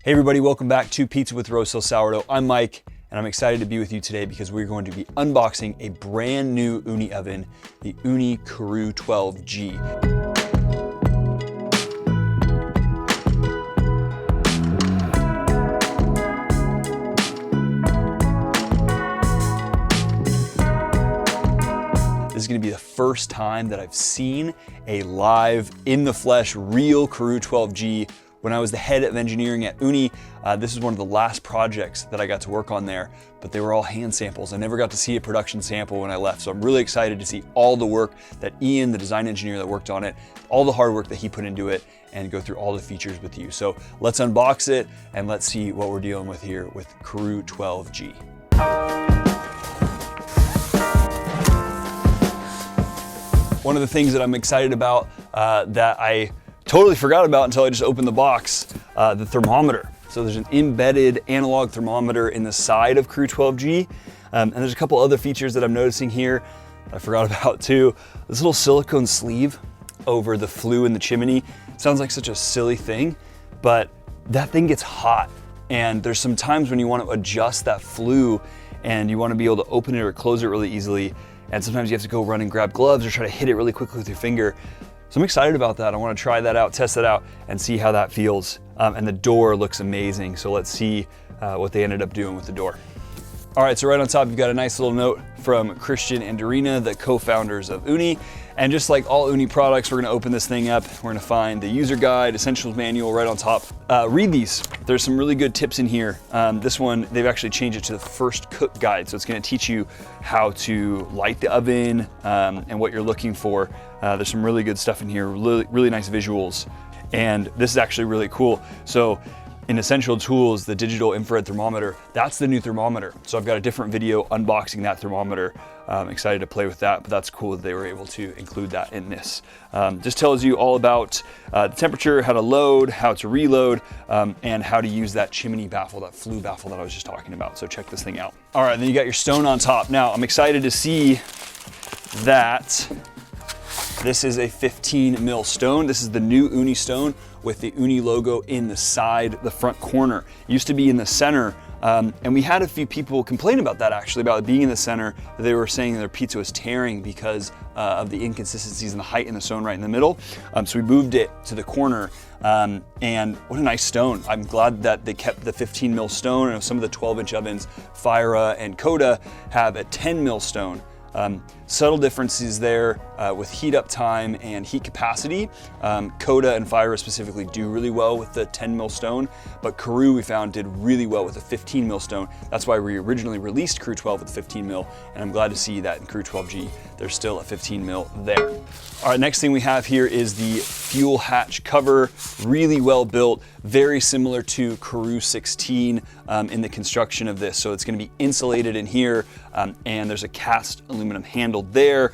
Hey everybody, welcome back to Pizza with Rose Hill Sourdough. I'm Mike, and I'm excited to be with you today because we're going to be unboxing a brand new Ooni oven, the Ooni Karu 12G. This is going to be the first time that I've seen a live, in the flesh, real Karu 12G. When I was the head of engineering at Ooni, this is one of the last projects that I got to work on there, but they were all hand samples. I never got to see a production sample when I left, so I'm really excited to see all the work that Ian, the design engineer that worked on it, all the hard work that he put into it, and go through all the features with you. So let's unbox it and let's see what we're dealing with here with Karu 12G. One of the things that I'm excited about that I totally forgot about until I just opened the box, the thermometer. So there's an embedded analog thermometer in the side of Karu 12G. And there's a couple other features that I'm noticing here that I forgot about too. This little silicone sleeve over the flue in the chimney. Sounds like such a silly thing, but that thing gets hot. And there's some times when you want to adjust that flue and you want to be able to open it or close it really easily. And sometimes you have to go run and grab gloves or try to hit it really quickly with your finger. So I'm excited about that. I want to try that out, test that out, and see how that feels. And the door looks amazing. So let's see what they ended up doing with the door. All right, so right on top, you've got a nice little note from Christian and Dorina, the co-founders of Ooni. And just like all Ooni products, we're gonna open this thing up. We're gonna find the user guide, essentials manual right on top. Read these. There's some really good tips in here. This one, they've actually changed it to the first cook guide. So it's gonna teach you how to light the oven and what you're looking for. There's some really good stuff in here, really nice visuals. And this is actually really cool. So in Essential Tools, the digital infrared thermometer, that's the new thermometer. So I've got a different video unboxing that thermometer. I'm excited to play with that, but that's cool that they were able to include that in this. Just tells you all about the temperature, how to load, how to reload, and how to use that chimney baffle, that flue baffle that I was just talking about. So check this thing out. All right, then you got your stone on top. Now I'm excited to see that this is a 15 mil stone. This is the new Ooni stone with the Ooni logo in the side, the front corner. It used to be in the center, and we had a few people complain about that actually, about it being in the center. They were saying their pizza was tearing because of the inconsistencies in the height in the stone right in the middle. So we moved it to the corner, and what a nice stone. I'm glad that they kept the 15 mil stone, and some of the 12-inch ovens, Fira and Coda, have a 10 mil stone. Subtle differences there with heat up time and heat capacity. Coda and Fira specifically do really well with the 10 mil stone, but Karu we found did really well with a 15 mil stone. That's why we originally released Karu 12 with 15 mil, and I'm glad to see that in Karu 12G, there's still a 15 mil there. All right, next thing we have here is the fuel hatch cover, really well built, very similar to Karu 16 in the construction of this. So it's gonna be insulated in here, and there's a cast aluminum handle there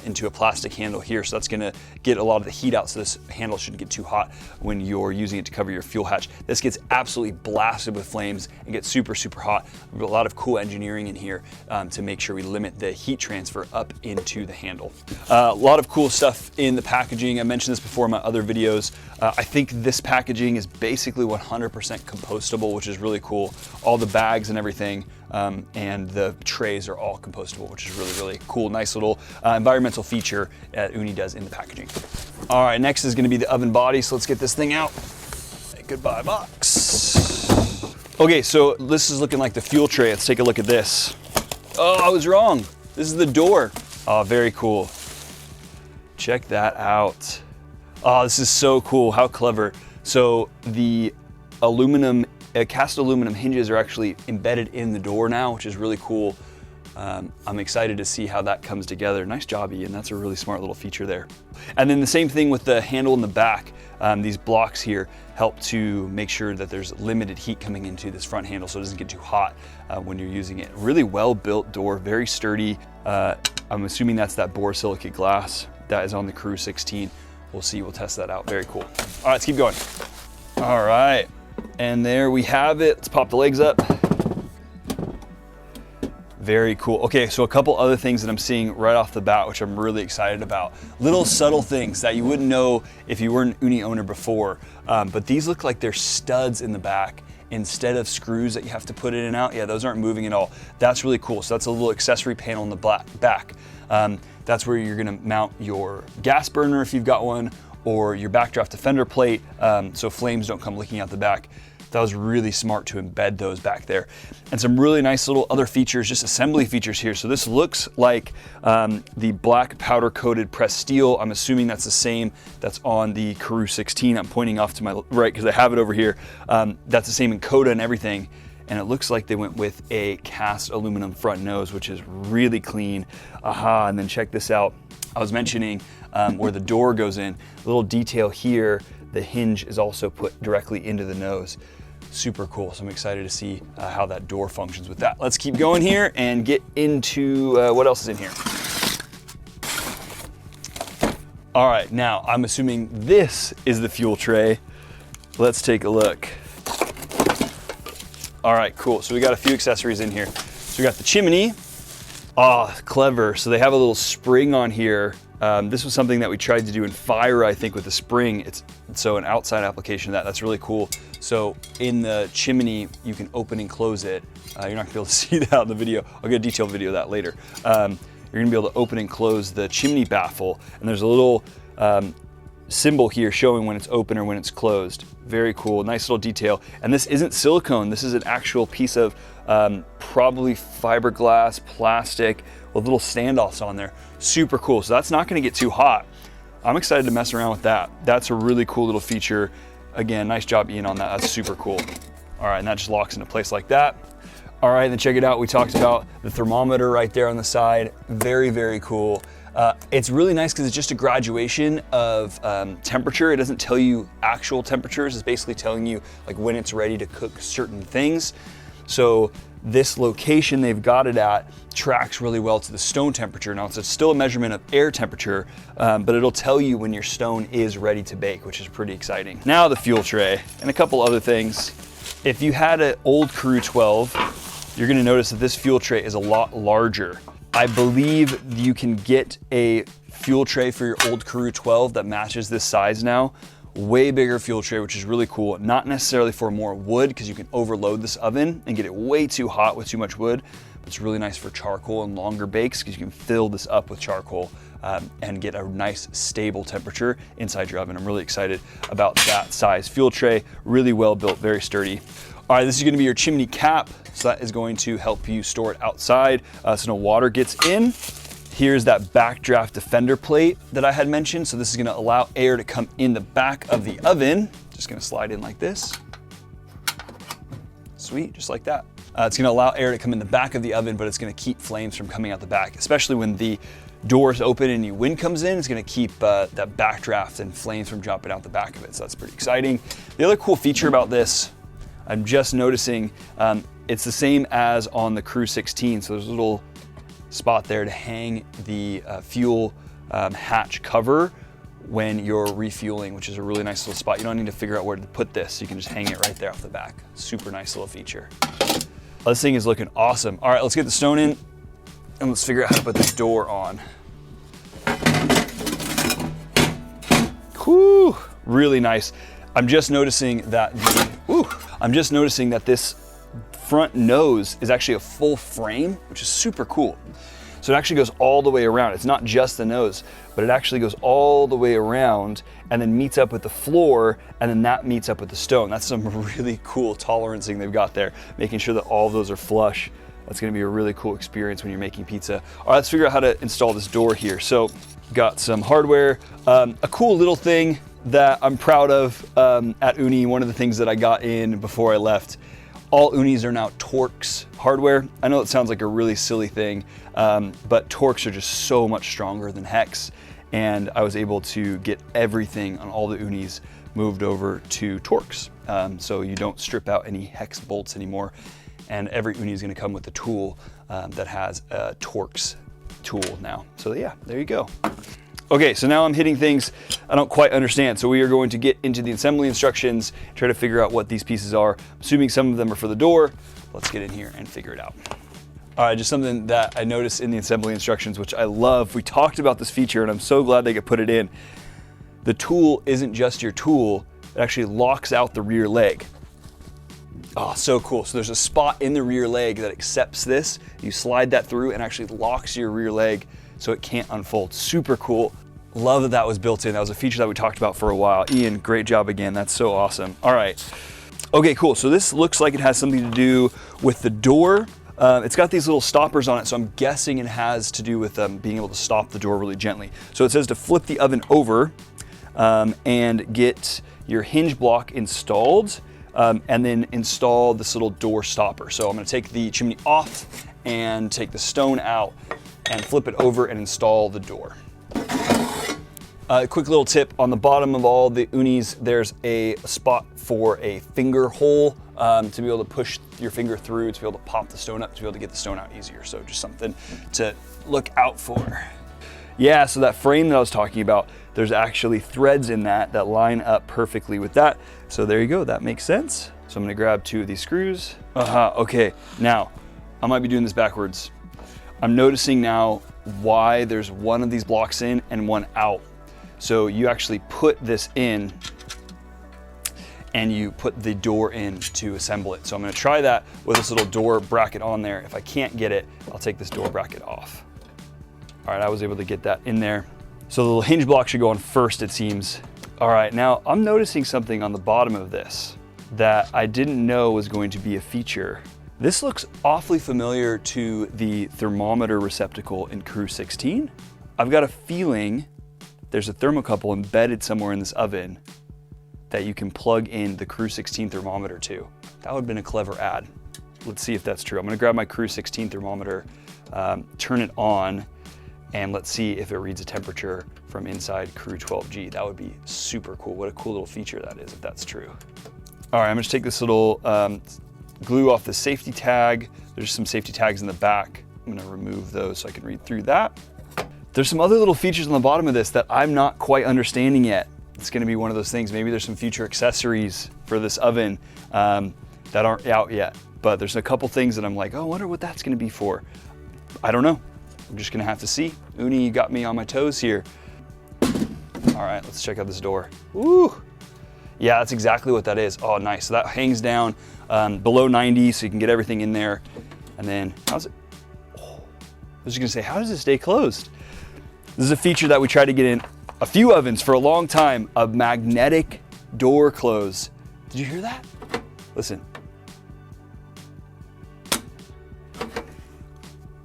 into a plastic handle here. So that's gonna get a lot of the heat out, so this handle shouldn't get too hot when you're using it to cover your fuel hatch. This gets absolutely blasted with flames and gets super, super hot. We've got a lot of cool engineering in here to make sure we limit the heat transfer up into the handle. A lot of cool stuff in the packaging. I mentioned this before in my other videos. I think this packaging is basically 100% compostable, which is really cool. All the bags and everything and the trays are all compostable, which is really, really cool. Nice little environmental feature that Ooni does in the packaging. All right, next is gonna be the oven body. So let's get this thing out. Goodbye box. Okay, so this is looking like the fuel tray. Let's take a look at this. Oh, I was wrong. This is the door. Oh, very cool. Check that out. Oh, this is so cool, how clever. So the aluminum, cast aluminum hinges are actually embedded in the door now, which is really cool. I'm excited to see how that comes together. Nice job, Ian, that's a really smart little feature there. And then the same thing with the handle in the back. These blocks here help to make sure that there's limited heat coming into this front handle so it doesn't get too hot when you're using it. Really well built door, very sturdy. I'm assuming that's that borosilicate glass that is on the Karu 16. We'll see, we'll test that out, very cool. All right, let's keep going. All right, and there we have it. Let's pop the legs up. Very cool. Okay, so a couple other things that I'm seeing right off the bat, which I'm really excited about. Little subtle things that you wouldn't know if you weren't an Ooni owner before, but these look like they're studs in the back instead of screws that you have to put in and out. Yeah, those aren't moving at all. That's really cool. So that's a little accessory panel in the back. That's where you're gonna mount your gas burner if you've got one, or your backdraft defender plate, so flames don't come leaking out the back. That was really smart to embed those back there. And some really nice little other features, just assembly features here. So this looks like the black powder coated pressed steel. I'm assuming that's the same that's on the Karu 16. I'm pointing off to my right because I have it over here. That's the same in Coda and everything. And it looks like they went with a cast aluminum front nose, which is really clean. Aha, and then check this out. I was mentioning where the door goes in, a little detail here, the hinge is also put directly into the nose. Super cool, so I'm excited to see how that door functions with that. Let's keep going here and get into what else is in here. All right, now I'm assuming this is the fuel tray. Let's take a look. All right, cool, so we got a few accessories in here. So we got the chimney. Oh, clever, so they have a little spring on here. This was something that we tried to do in fire, I think, with the spring. So an outside application of that's really cool. So in the chimney, you can open and close it. You're not gonna be able to see that in the video. I'll get a detailed video of that later. You're gonna be able to open and close the chimney baffle, and there's a little symbol here showing when it's open or when it's closed. Very cool, nice little detail. And this isn't silicone, this is an actual piece of probably fiberglass, plastic, with little standoffs on there. Super cool, so that's not gonna get too hot. I'm excited to mess around with that. That's a really cool little feature. Again, nice job Ian on that, that's super cool. All right, and that just locks into place like that. All right, then check it out. We talked about the thermometer right there on the side. Very, very cool. It's really nice because it's just a graduation of temperature. It doesn't tell you actual temperatures. It's basically telling you like when it's ready to cook certain things. So this location they've got it at tracks really well to the stone temperature. Now it's still a measurement of air temperature, but it'll tell you when your stone is ready to bake, which is pretty exciting. Now the fuel tray and a couple other things. If you had an old Karu 12, you're gonna notice that this fuel tray is a lot larger. I believe you can get a fuel tray for your old Karu 12 that matches this size now. Way bigger fuel tray, which is really cool. Not necessarily for more wood, because you can overload this oven and get it way too hot with too much wood. But it's really nice for charcoal and longer bakes, because you can fill this up with charcoal and get a nice stable temperature inside your oven. I'm really excited about that size fuel tray. Really well built, very sturdy. All right, this is gonna be your chimney cap. So that is going to help you store it outside so no water gets in. Here's that backdraft defender plate that I had mentioned. So this is gonna allow air to come in the back of the oven. Just gonna slide in like this. Sweet, just like that. It's gonna allow air to come in the back of the oven, but it's gonna keep flames from coming out the back, especially when the doors open and new wind comes in. It's gonna keep that backdraft and flames from jumping out the back of it. So that's pretty exciting. The other cool feature about this, I'm just noticing, it's the same as on the Karu 16. So there's a little spot there to hang the fuel hatch cover when you're refueling, which is a really nice little spot. You don't need to figure out where to put this. You can just hang it right there off the back. Super nice little feature. This thing is looking awesome. All right, let's get the stone in and let's figure out how to put this door on. Whew, really nice. I'm just noticing that this front nose is actually a full frame, which is super cool. So it actually goes all the way around. It's not just the nose, but it actually goes all the way around and then meets up with the floor, and then that meets up with the stone. That's some really cool tolerancing they've got there, making sure that all of those are flush. That's gonna be a really cool experience when you're making pizza. All right, let's figure out how to install this door here. So got some hardware, a cool little thing that I'm proud of at Ooni. One of the things that I got in before I left, all Oonis are now Torx hardware. I know it sounds like a really silly thing, but Torx are just so much stronger than Hex. And I was able to get everything on all the Oonis moved over to Torx. So you don't strip out any Hex bolts anymore. And every Ooni is gonna come with a tool that has a Torx tool now. So yeah, there you go. Okay, so now I'm hitting things I don't quite understand. So we are going to get into the assembly instructions, try to figure out what these pieces are. I'm assuming some of them are for the door. Let's get in here and figure it out. All right, just something that I noticed in the assembly instructions, which I love. We talked about this feature and I'm so glad they could put it in. The tool isn't just your tool, it actually locks out the rear leg. Oh, so cool. So there's a spot in the rear leg that accepts this. You slide that through and actually locks your rear leg so it can't unfold. Super cool. Love that that was built in. That was a feature that we talked about for a while. Ian, great job again. That's so awesome. All right. Okay, cool. So this looks like it has something to do with the door. It's got these little stoppers on it, so I'm guessing it has to do with being able to stop the door really gently. So it says to flip the oven over and get your hinge block installed, and then install this little door stopper. So I'm gonna take the chimney off and take the stone out and flip it over and install the door. Quick little tip, on the bottom of all the Oonis, there's a spot for a finger hole to be able to push your finger through, to be able to pop the stone up, to be able to get the stone out easier. So just something to look out for. Yeah, so that frame that I was talking about, there's actually threads in that that line up perfectly with that. So there you go, that makes sense. So I'm gonna grab 2 of these screws. Okay, now, I might be doing this backwards. I'm noticing now why there's one of these blocks in and one out. So you actually put this in and you put the door in to assemble it. So I'm gonna try that with this little door bracket on there. If I can't get it, I'll take this door bracket off. All right, I was able to get that in there. So the little hinge block should go on first, it seems. All right, now I'm noticing something on the bottom of this that I didn't know was going to be a feature. This looks awfully familiar to the thermometer receptacle in Karu 16. I've got a feeling there's a thermocouple embedded somewhere in this oven that you can plug in the Karu 16 thermometer to. That would have been a clever ad. Let's see if that's true. I'm gonna grab my Karu 16 thermometer, turn it on, and let's see if it reads a temperature from inside Karu 12G. That would be super cool. What a cool little feature that is if that's true. All right, I'm gonna take this little glue off the safety tag. There's some safety tags in the back. I'm gonna remove those so I can read through that. There's some other little features on the bottom of this that I'm not quite understanding yet. It's gonna be one of those things. Maybe there's some future accessories for this oven that aren't out yet. But there's a couple things that I'm like, oh, I wonder what that's gonna be for. I don't know. I'm just gonna have to see. Ooni, you got me on my toes here. All right, let's check out this door. Ooh. Yeah, that's exactly what that is. Oh, nice. So that hangs down below 90, so you can get everything in there. And then, how's it? Oh, I was just gonna say, how does it stay closed? This is a feature that we tried to get in a few ovens for a long time, a magnetic door close. Did you hear that? Listen.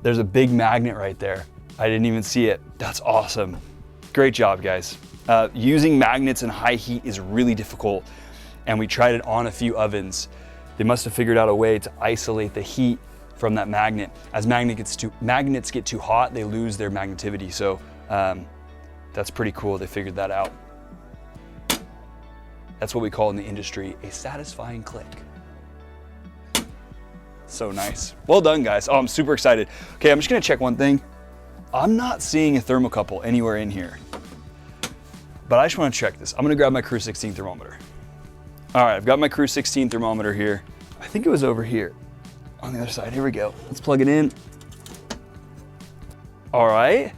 There's a big magnet right there. I didn't even see it. That's awesome. Great job, guys. Using magnets in high heat is really difficult, and we tried it on a few ovens. They must have figured out a way to isolate the heat from that magnet. As magnets get too hot, they lose their magnetivity. So that's pretty cool. They figured that out. That's what we call in the industry a satisfying click. So nice. Well done, guys. Oh, I'm super excited. Okay, I'm just gonna check one thing. I'm not seeing a thermocouple anywhere in here, but I just wanna check this. I'm gonna grab my Karu 16 thermometer. All right, I've got my Karu 16 thermometer here. I think it was over here on the other side. Here we go. Let's plug it in. All right.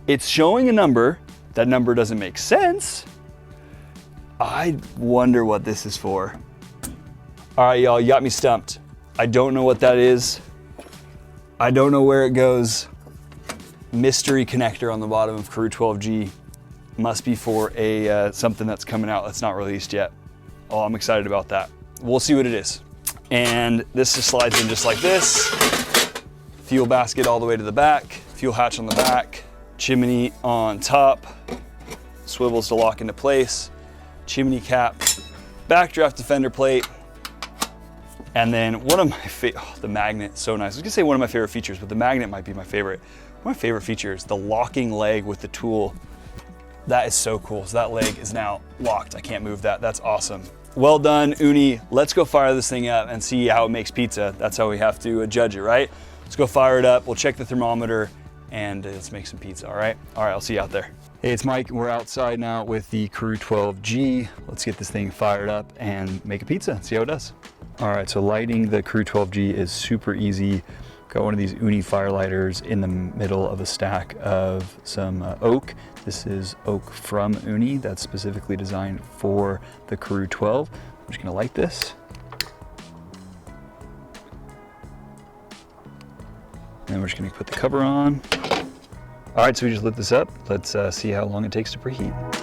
It's showing a number. That number doesn't make sense. I wonder what this is for. All right, y'all, you got me stumped. I don't know what that is. I don't know where it goes. Mystery connector on the bottom of Karu 12G. Must be for a something that's coming out that's not released yet. Oh, I'm excited about that. We'll see what it is. And this just slides in just like this. Fuel basket all the way to the back. Fuel hatch on the back. Chimney on top. Swivels to lock into place. Chimney cap. Backdraft defender plate. And then one of my the magnet, so nice. I was gonna say one of my favorite features, but the magnet might be my favorite. One of my favorite features, the locking leg with the tool. That is so cool. So that leg is now locked. I can't move that. That's awesome. Well done, Ooni. Let's go fire this thing up and see how it makes pizza. That's how we have to judge it, right? Let's go fire it up. We'll check the thermometer and let's make some pizza, all right? All right, I'll see you out there. Hey, it's Mike. We're outside now with the Karu 12G. Let's get this thing fired up and make a pizza, see how it does. All right, so lighting the Karu 12G is super easy. Got one of these Ooni fire lighters in the middle of a stack of some oak. This is oak from Ooni that's specifically designed for the Karu 12. I'm just gonna light this. And then we're just gonna put the cover on. All right, so we just lit this up. Let's see how long it takes to preheat.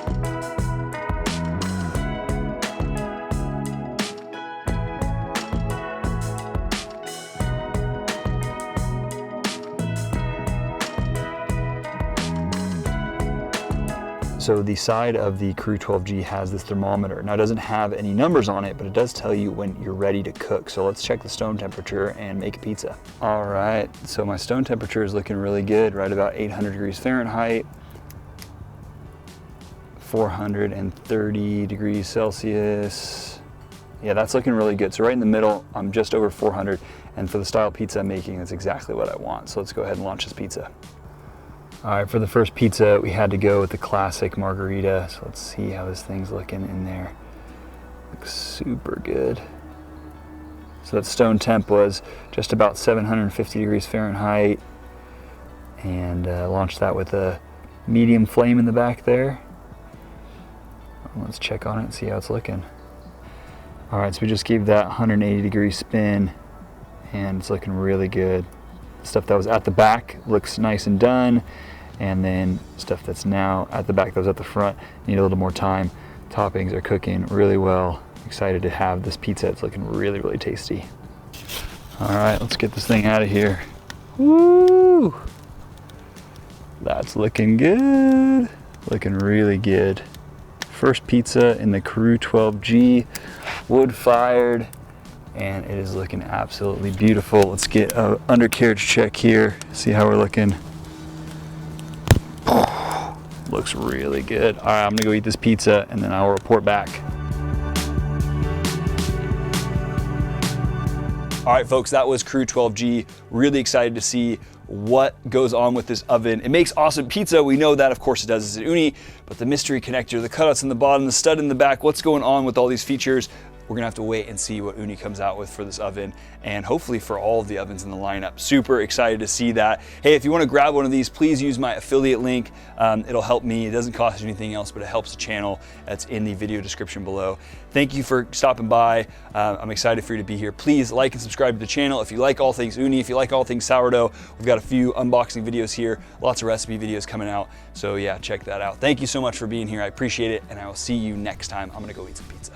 So the side of the Karu 12G has this thermometer. Now it doesn't have any numbers on it, but it does tell you when you're ready to cook. So let's check the stone temperature and make a pizza. All right, so my stone temperature is looking really good, right about 800 degrees Fahrenheit, 430 degrees Celsius. Yeah, that's looking really good. So right in the middle, I'm just over 400. And for the style pizza I'm making, that's exactly what I want. So let's go ahead and launch this pizza. All right, for the first pizza, we had to go with the classic margarita. So let's see how this thing's looking in there. Looks super good. So that stone temp was just about 750 degrees Fahrenheit. And launched that with a medium flame in the back there. Let's check on it and see how it's looking. All right, so we just gave that 180 degree spin and it's looking really good. The stuff that was at the back looks nice and done. And then stuff that's now at the back that was at the front need a little more time. Toppings are cooking really well. Excited to have this pizza. It's looking really, really tasty. All right, let's get this thing out of here. Woo! That's looking good. Looking really good. First pizza in the Karu 12G, wood fired, and it is looking absolutely beautiful. Let's get an undercarriage check here, see how we're looking. Looks really good. All right, I'm gonna go eat this pizza and then I'll report back. All right, folks, that was Karu 12G. Really excited to see what goes on with this oven. It makes awesome pizza. We know that, of course it does. It's an Ooni, but the mystery connector, the cutouts in the bottom, the stud in the back, what's going on with all these features? We're gonna have to wait and see what Ooni comes out with for this oven and hopefully for all of the ovens in the lineup. Super excited to see that. Hey, if you wanna grab one of these, please use my affiliate link. It'll help me. It doesn't cost you anything else, but it helps the channel. That's in the video description below. Thank you for stopping by. I'm excited for you to be here. Please like and subscribe to the channel. If you like all things Ooni, if you like all things sourdough, we've got a few unboxing videos here, lots of recipe videos coming out. So yeah, check that out. Thank you so much for being here. I appreciate it, and I will see you next time. I'm gonna go eat some pizza.